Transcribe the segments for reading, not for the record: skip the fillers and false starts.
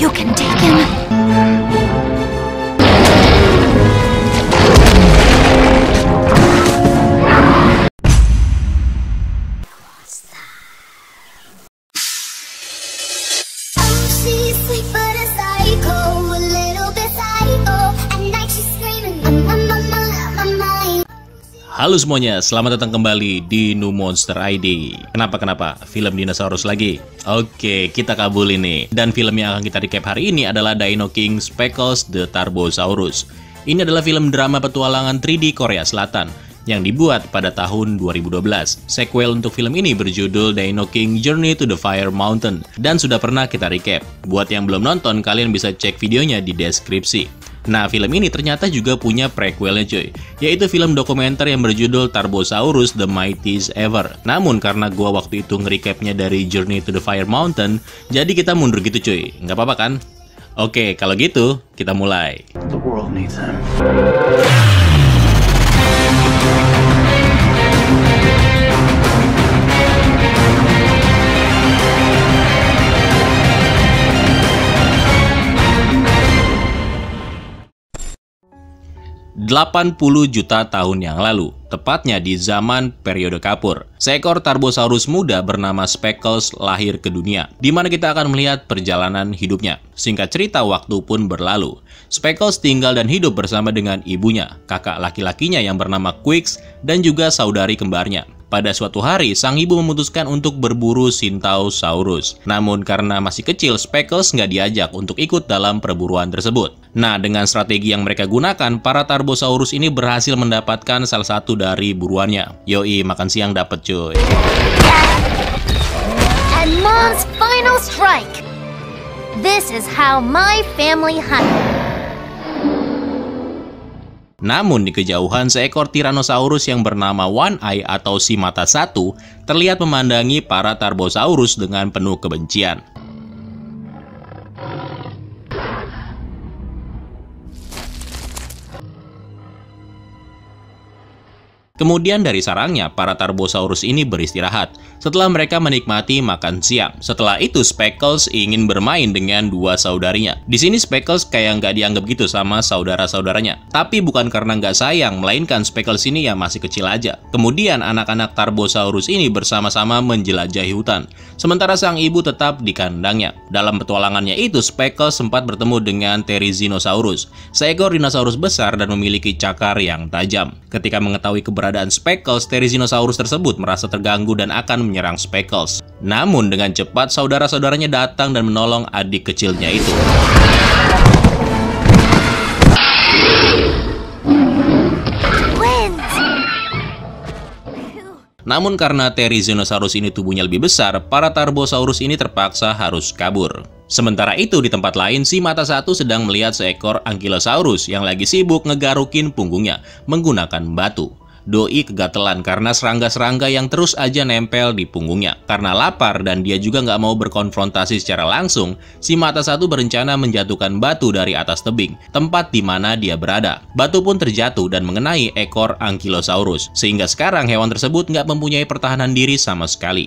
You can take him. She's sweet but a psycho, a little bit psycho. At night she's screaming, my mind. Halo semuanya, selamat datang kembali di New Monster ID. Kenapa? Film dinosaurus lagi? Oke, kita kabulin nih. Dan film yang akan kita recap hari ini adalah Dino King Speckles the Tarbosaurus. Ini adalah film drama petualangan 3D Korea Selatan yang dibuat pada tahun 2012. Sequel untuk film ini berjudul Dino King Journey to the Fire Mountain dan sudah pernah kita recap. Buat yang belum nonton, kalian bisa cek videonya di deskripsi. Nah, film ini ternyata juga punya prequelnya cuy, yaitu film dokumenter yang berjudul Tarbosaurus The Mightiest Ever. Namun karena gua waktu itu nge-recapnya dari Journey to the Fire Mountain, jadi kita mundur gitu cuy, nggak apa-apa kan? Oke, kalau gitu kita mulai. The world needs him. 80 juta tahun yang lalu, tepatnya di zaman periode Kapur, seekor Tarbosaurus muda bernama Speckles lahir ke dunia, di mana kita akan melihat perjalanan hidupnya. Singkat cerita, waktu pun berlalu. Speckles tinggal dan hidup bersama dengan ibunya, kakak laki-lakinya yang bernama Quicks, dan juga saudari kembarnya. Pada suatu hari, sang ibu memutuskan untuk berburu Sintaosaurus. Namun karena masih kecil, Speckles nggak diajak untuk ikut dalam perburuan tersebut. Nah, dengan strategi yang mereka gunakan, para Tarbosaurus ini berhasil mendapatkan salah satu dari buruannya. Yoi, makan siang dapet cuy. And Mom's final strike. This is how my family hunt. Namun di kejauhan, seekor Tyrannosaurus yang bernama One Eye atau si mata satu terlihat memandangi para Tarbosaurus dengan penuh kebencian. Kemudian dari sarangnya, para Tarbosaurus ini beristirahat setelah mereka menikmati makan siang. Setelah itu, Speckles ingin bermain dengan dua saudarinya. Di sini Speckles kayak nggak dianggap gitu sama saudara-saudaranya. Tapi bukan karena nggak sayang, melainkan Speckles ini ya masih kecil aja. Kemudian anak-anak Tarbosaurus ini bersama-sama menjelajahi hutan, sementara sang ibu tetap di kandangnya. Dalam petualangannya itu, Speckles sempat bertemu dengan Therizinosaurus, seekor dinosaurus besar dan memiliki cakar yang tajam. Ketika mengetahui keberadaan Speckles, Therizinosaurus tersebut merasa terganggu dan akan menyerang Speckles. Namun dengan cepat saudara-saudaranya datang dan menolong adik kecilnya itu. Namun karena Therizinosaurus ini tubuhnya lebih besar, para Tarbosaurus ini terpaksa harus kabur. Sementara itu di tempat lain, si mata satu sedang melihat seekor Ankylosaurus yang lagi sibuk ngegarukin punggungnya menggunakan batu. Doi kegatelan karena serangga-serangga yang terus aja nempel di punggungnya. Karena lapar dan dia juga nggak mau berkonfrontasi secara langsung, si mata satu berencana menjatuhkan batu dari atas tebing, tempat di mana dia berada. Batu pun terjatuh dan mengenai ekor Ankylosaurus, sehingga sekarang hewan tersebut nggak mempunyai pertahanan diri sama sekali.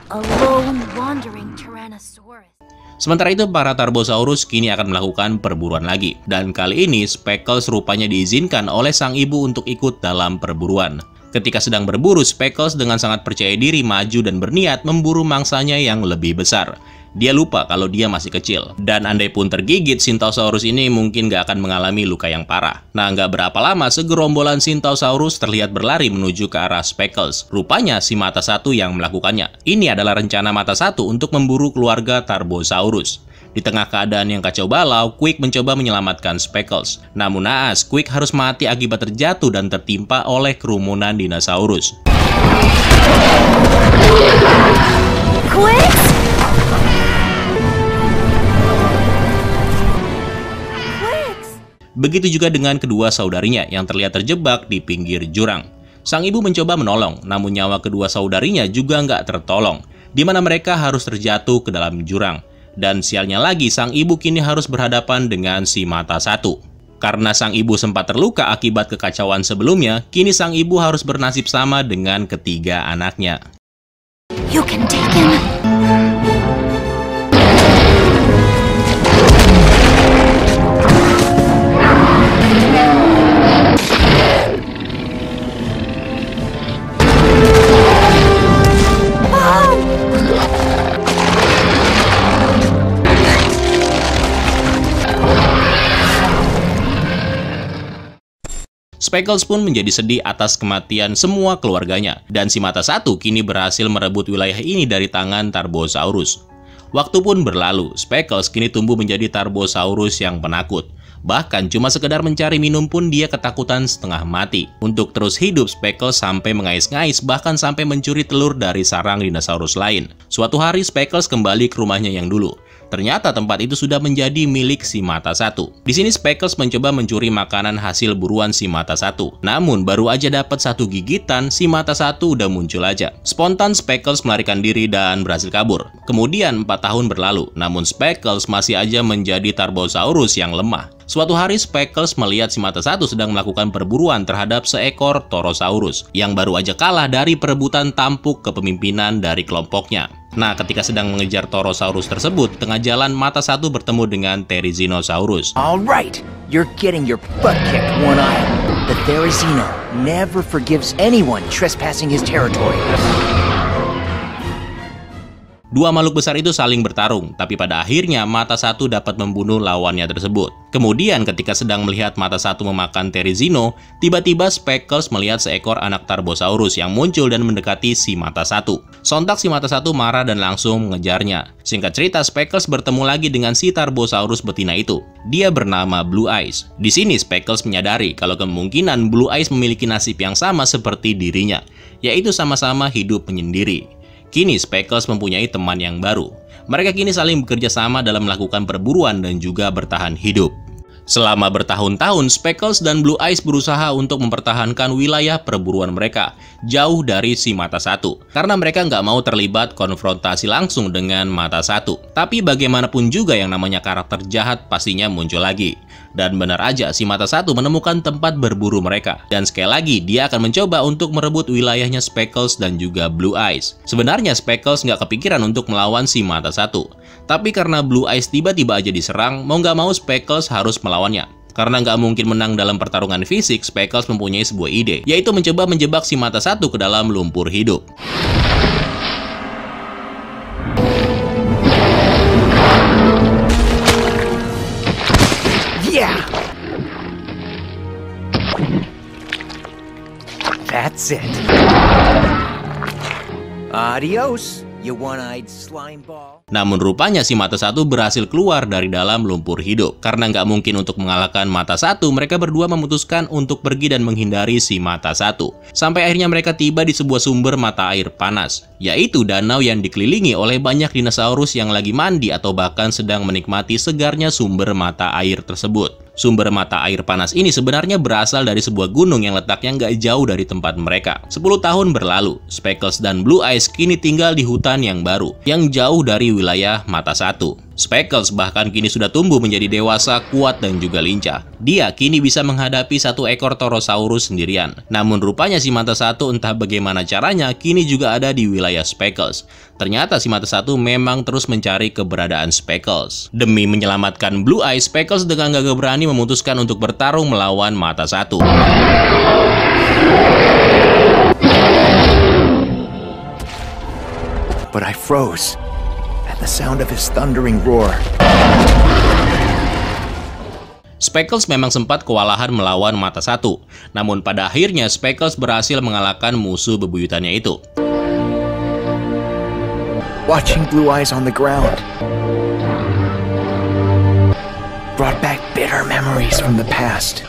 A lone wandering Tyrannosaurus. Sementara itu, para Tarbosaurus kini akan melakukan perburuan lagi. Dan kali ini, Speckles rupanya diizinkan oleh sang ibu untuk ikut dalam perburuan. Ketika sedang berburu, Speckles dengan sangat percaya diri maju dan berniat memburu mangsanya yang lebih besar. Dia lupa kalau dia masih kecil. Dan andai pun tergigit, Sintaosaurus ini mungkin gak akan mengalami luka yang parah. Nah, gak berapa lama, segerombolan Sintaosaurus terlihat berlari menuju ke arah Speckles. Rupanya si mata satu yang melakukannya. Ini adalah rencana mata satu untuk memburu keluarga Tarbosaurus. Di tengah keadaan yang kacau balau, Quick mencoba menyelamatkan Speckles. Namun naas, Quick harus mati akibat terjatuh dan tertimpa oleh kerumunan dinosaurus. Quick! Begitu juga dengan kedua saudarinya yang terlihat terjebak di pinggir jurang. Sang ibu mencoba menolong, namun nyawa kedua saudarinya juga nggak tertolong, di mana mereka harus terjatuh ke dalam jurang. Dan sialnya lagi, sang ibu kini harus berhadapan dengan si mata satu. Karena sang ibu sempat terluka akibat kekacauan sebelumnya, kini sang ibu harus bernasib sama dengan ketiga anaknya. You can take him. Speckles pun menjadi sedih atas kematian semua keluarganya, dan si mata satu kini berhasil merebut wilayah ini dari tangan Tarbosaurus. Waktu pun berlalu, Speckles kini tumbuh menjadi Tarbosaurus yang penakut. Bahkan cuma sekedar mencari minum pun dia ketakutan setengah mati. Untuk terus hidup, Speckles sampai mengais-ngais, bahkan sampai mencuri telur dari sarang dinosaurus lain. Suatu hari Speckles kembali ke rumahnya yang dulu. Ternyata tempat itu sudah menjadi milik si mata satu. Di sini Speckles mencoba mencuri makanan hasil buruan si mata satu. Namun baru aja dapat satu gigitan, si mata satu udah muncul aja. Spontan Speckles melarikan diri dan berhasil kabur. Kemudian 4 tahun berlalu, namun Speckles masih aja menjadi Tarbosaurus yang lemah. Suatu hari Speckles melihat si mata satu sedang melakukan perburuan terhadap seekor Torosaurus yang baru aja kalah dari perebutan tampuk kepemimpinan dari kelompoknya. Nah, ketika sedang mengejar Torosaurus tersebut, tengah jalan mata satu bertemu dengan Therizinosaurus. Alright, you're getting your butt kicked, One-Eye. The Therizino never forgives anyone trespassing his territory. Dua makhluk besar itu saling bertarung, tapi pada akhirnya mata satu dapat membunuh lawannya tersebut. Kemudian ketika sedang melihat mata satu memakan Therizino, tiba-tiba Speckles melihat seekor anak Tarbosaurus yang muncul dan mendekati si mata satu. Sontak si mata satu marah dan langsung mengejarnya. Singkat cerita, Speckles bertemu lagi dengan si Tarbosaurus betina itu. Dia bernama Blue Eyes. Di sini Speckles menyadari kalau kemungkinan Blue Eyes memiliki nasib yang sama seperti dirinya, yaitu sama-sama hidup menyendiri. Kini Speckles mempunyai teman yang baru. Mereka kini saling bekerja sama dalam melakukan perburuan dan juga bertahan hidup. Selama bertahun-tahun, Speckles dan Blue Eyes berusaha untuk mempertahankan wilayah perburuan mereka, jauh dari si mata satu. Karena mereka nggak mau terlibat konfrontasi langsung dengan mata satu. Tapi bagaimanapun juga yang namanya karakter jahat pastinya muncul lagi. Dan benar aja, si mata satu menemukan tempat berburu mereka. Dan sekali lagi, dia akan mencoba untuk merebut wilayahnya Speckles dan juga Blue Eyes. Sebenarnya Speckles nggak kepikiran untuk melawan si mata satu. Tapi karena Blue Eyes tiba-tiba aja diserang, mau nggak mau Speckles harus melawannya. Karena nggak mungkin menang dalam pertarungan fisik, Speckles mempunyai sebuah ide, yaitu mencoba menjebak si mata satu ke dalam lumpur hidup. Yeah! That's it. Adios, you one-eyed slime ball. Namun rupanya si mata satu berhasil keluar dari dalam lumpur hidup. Karena nggak mungkin untuk mengalahkan mata satu, mereka berdua memutuskan untuk pergi dan menghindari si mata satu. Sampai akhirnya mereka tiba di sebuah sumber mata air panas, yaitu danau yang dikelilingi oleh banyak dinosaurus yang lagi mandi atau bahkan sedang menikmati segarnya sumber mata air tersebut. Sumber mata air panas ini sebenarnya berasal dari sebuah gunung yang letaknya nggak jauh dari tempat mereka. 10 tahun berlalu, Speckles dan Blue Eyes kini tinggal di hutan yang baru, yang jauh dari wilayah mata satu. Speckles bahkan kini sudah tumbuh menjadi dewasa, kuat, dan juga lincah. Dia kini bisa menghadapi satu ekor Torosaurus sendirian. Namun rupanya si mata satu entah bagaimana caranya kini juga ada di wilayah Speckles. Ternyata si mata satu memang terus mencari keberadaan Speckles. Demi menyelamatkan Blue Eyes, Speckles dengan gagah berani memutuskan untuk bertarung melawan mata satu. But I froze at the sound of his thundering roar. Speckles memang sempat kewalahan melawan mata satu. Namun pada akhirnya Speckles berhasil mengalahkan musuh bebuyutannya itu. Watching Blue Eyes on the ground brought back bitter memories from the past.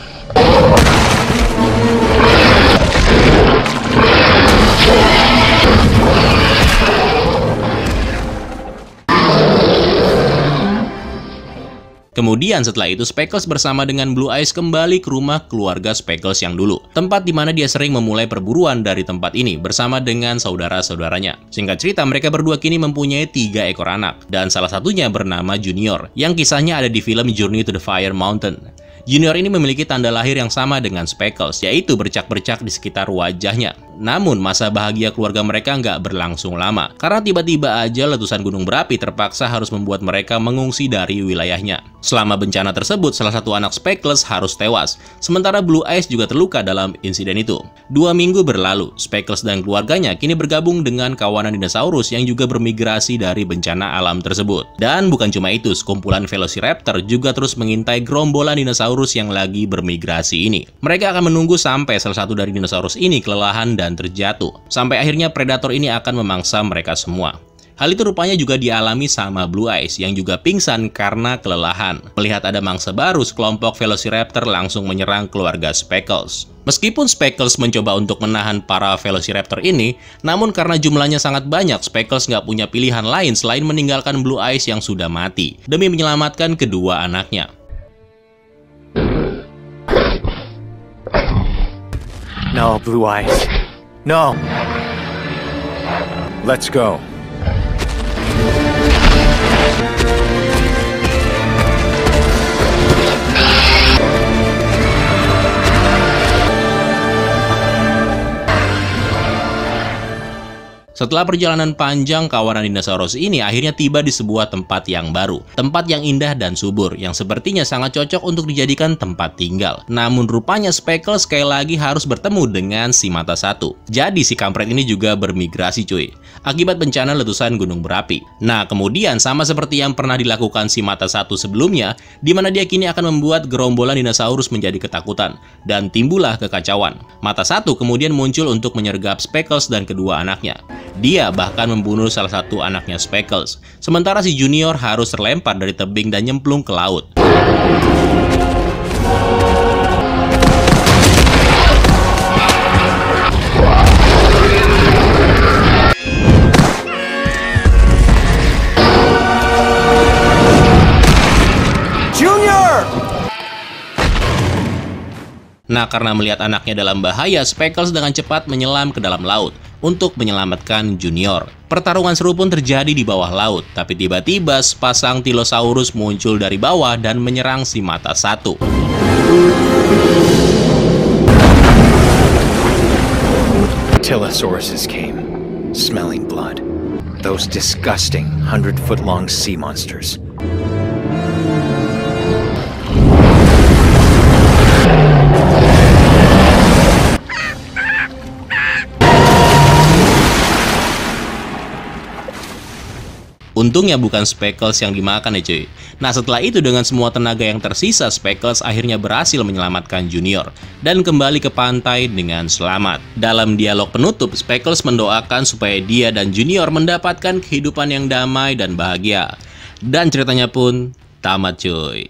Kemudian setelah itu Speckles bersama dengan Blue Eyes kembali ke rumah keluarga Speckles yang dulu. Tempat di mana dia sering memulai perburuan dari tempat ini bersama dengan saudara-saudaranya. Singkat cerita, mereka berdua kini mempunyai 3 ekor anak. Dan salah satunya bernama Junior, yang kisahnya ada di film Journey to the Fire Mountain. Junior ini memiliki tanda lahir yang sama dengan Speckles, yaitu bercak-bercak di sekitar wajahnya. Namun masa bahagia keluarga mereka nggak berlangsung lama, karena tiba-tiba aja letusan gunung berapi terpaksa harus membuat mereka mengungsi dari wilayahnya. Selama bencana tersebut, salah satu anak Speckles harus tewas, sementara Blue Eyes juga terluka dalam insiden itu. 2 minggu berlalu, Speckles dan keluarganya kini bergabung dengan kawanan dinosaurus yang juga bermigrasi dari bencana alam tersebut. Dan bukan cuma itu, sekumpulan Velociraptor juga terus mengintai gerombolan dinosaurus yang lagi bermigrasi ini. Mereka akan menunggu sampai salah satu dari dinosaurus ini kelelahan dan terjatuh, sampai akhirnya predator ini akan memangsa mereka semua. Hal itu rupanya juga dialami sama Blue Eyes yang juga pingsan karena kelelahan. Melihat ada mangsa baru, sekelompok Velociraptor langsung menyerang keluarga Speckles. Meskipun Speckles mencoba untuk menahan para Velociraptor ini, namun karena jumlahnya sangat banyak, Speckles nggak punya pilihan lain selain meninggalkan Blue Eyes yang sudah mati, demi menyelamatkan kedua anaknya. No, Blue Eyes. No. Let's go. Setelah perjalanan panjang, kawanan dinosaurus ini akhirnya tiba di sebuah tempat yang baru. Tempat yang indah dan subur, yang sepertinya sangat cocok untuk dijadikan tempat tinggal. Namun rupanya Speckles sekali lagi harus bertemu dengan si mata satu. Jadi si kampret ini juga bermigrasi cuy, akibat bencana letusan gunung berapi. Nah kemudian sama seperti yang pernah dilakukan si mata satu sebelumnya, di mana dia kini akan membuat gerombolan dinosaurus menjadi ketakutan, dan timbullah kekacauan. Mata satu kemudian muncul untuk menyergap Speckles dan kedua anaknya. Dia bahkan membunuh salah satu anaknya Speckles, sementara si Junior harus terlempar dari tebing dan nyemplung ke laut. Nah, karena melihat anaknya dalam bahaya, Speckles dengan cepat menyelam ke dalam laut untuk menyelamatkan Junior. Pertarungan seru pun terjadi di bawah laut, tapi tiba-tiba sepasang Tillosaurus muncul dari bawah dan menyerang si mata satu. Tillosauruses came, smelling blood. Those disgusting 100-foot-long sea monsters. Untungnya bukan Speckles yang dimakan ya cuy. Nah setelah itu dengan semua tenaga yang tersisa, Speckles akhirnya berhasil menyelamatkan Junior dan kembali ke pantai dengan selamat. Dalam dialog penutup, Speckles mendoakan supaya dia dan Junior mendapatkan kehidupan yang damai dan bahagia. Dan ceritanya pun tamat cuy.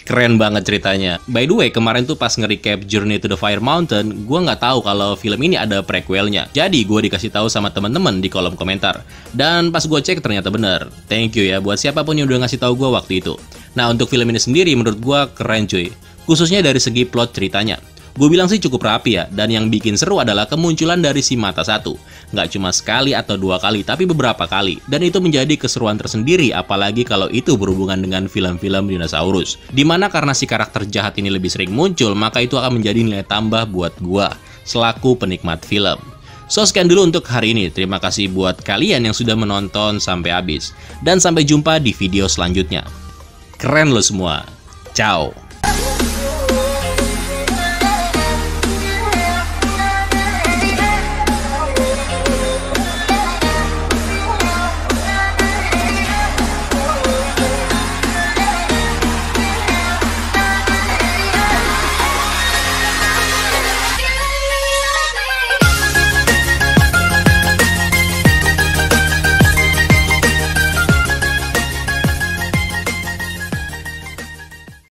Keren banget ceritanya. By the way, kemarin tuh pas nge-recap Journey to the Fire Mountain, gue nggak tahu kalau film ini ada prequelnya. Jadi gue dikasih tahu sama teman-teman di kolom komentar. Dan pas gue cek ternyata bener. Thank you ya buat siapapun yang udah ngasih tahu gue waktu itu. Nah untuk film ini sendiri menurut gue keren cuy. Khususnya dari segi plot ceritanya. Gue bilang sih cukup rapi ya, dan yang bikin seru adalah kemunculan dari si mata satu. Nggak cuma sekali atau 2 kali, tapi beberapa kali. Dan itu menjadi keseruan tersendiri, apalagi kalau itu berhubungan dengan film-film dinosaurus. Dimana karena si karakter jahat ini lebih sering muncul, maka itu akan menjadi nilai tambah buat gua, selaku penikmat film. So, sekian dulu untuk hari ini. Terima kasih buat kalian yang sudah menonton sampai habis. Dan sampai jumpa di video selanjutnya. Keren lo semua. Ciao.